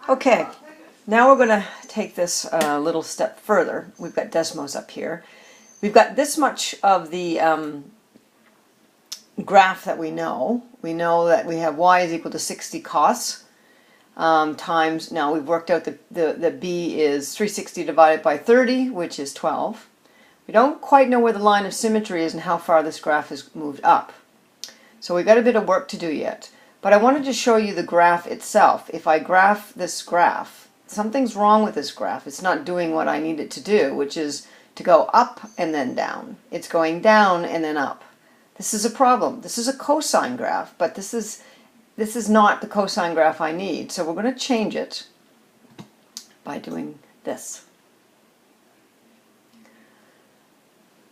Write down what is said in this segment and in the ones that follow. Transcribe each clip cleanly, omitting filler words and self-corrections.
Okay, now we're going to take this a little step further. We've got Desmos up here. We've got this much of the graph that we know. We know that we have y is equal to 60 cos times, now we've worked out the b is 360 divided by 30, which is 12. We don't quite know where the line of symmetry is and how far this graph has moved up. So we've got a bit of work to do yet. But I wanted to show you the graph itself. If I graph this graph, something's wrong with this graph. It's not doing what I need it to do, which is to go up and then down. It's going down and then up. This is a problem. This is a cosine graph, but this is not the cosine graph I need. So we're going to change it by doing this.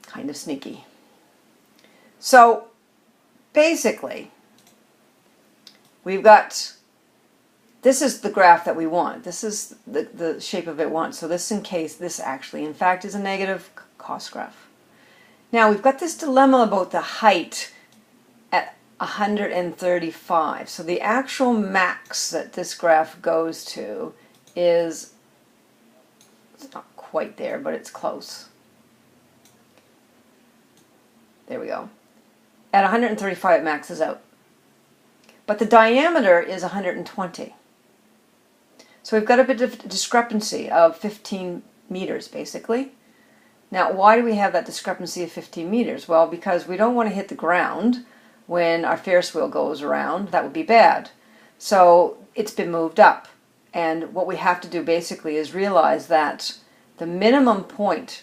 Kind of sneaky. So basically, we've got, this is the graph that we want. This is the shape of it want. So this actually, in fact, is a negative cos graph. Now we've got this dilemma about the height at 135. So the actual max that this graph goes to is, it's not quite there, but it's close. There we go. At 135 it maxes out. But the diameter is 120. So we've got a bit of discrepancy of 15 meters, basically. Now, why do we have that discrepancy of 15 meters? Well, because we don't want to hit the ground when our Ferris wheel goes around. That would be bad. So it's been moved up. And what we have to do, basically, is realize that the minimum point,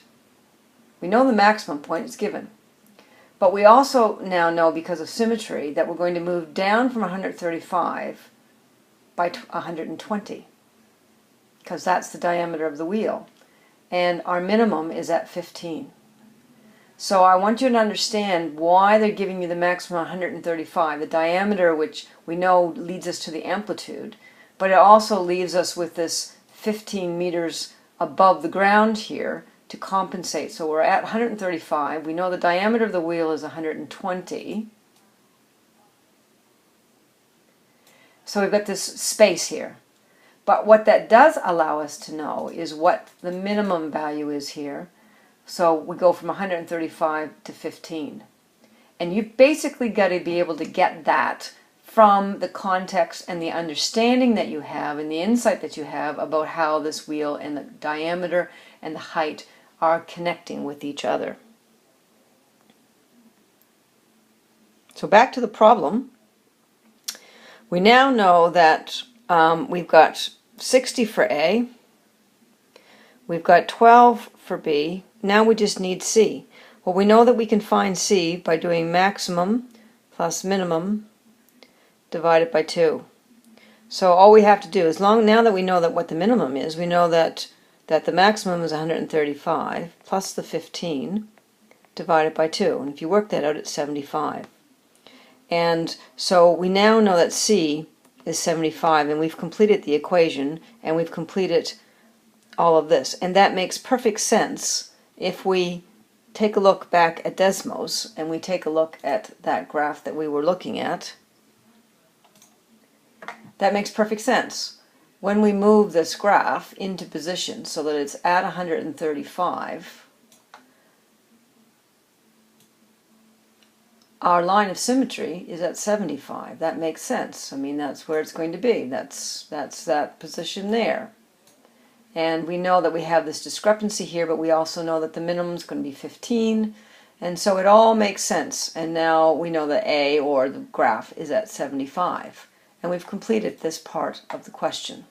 we know the maximum point is given. But we also now know, because of symmetry, that we're going to move down from 135 by 120, because that's the diameter of the wheel. And our minimum is at 15. So I want you to understand why they're giving you the maximum 135, the diameter, which we know leads us to the amplitude, but it also leaves us with this 15 meters above the ground here to compensate. So we're at 135. We know the diameter of the wheel is 120. So we've got this space here. But what that does allow us to know is what the minimum value is here. So we go from 135 to 15. And you've basically got to be able to get that from the context and the understanding that you have and the insight that you have about how this wheel and the diameter and the height are connecting with each other. So back to the problem. We now know that we've got 60 for A, we've got 12 for B, now we just need C. Well, we know that we can find C by doing maximum plus minimum divided by 2. So all we have to do is, now that we know that what the minimum is, we know that the maximum is 135 plus the 15 divided by 2. And if you work that out, it's 75. And so we now know that C is 75, and we've completed the equation, and we've completed all of this. And that makes perfect sense if we take a look back at Desmos, and we take a look at that graph that we were looking at. That makes perfect sense. When we move this graph into position so that it's at 135, our line of symmetry is at 75. That makes sense. I mean, that's where it's going to be. That's that position there. And we know that we have this discrepancy here, but we also know that the minimum is going to be 15. And so it all makes sense. And now we know that A, or the graph, is at 75. And we've completed this part of the question.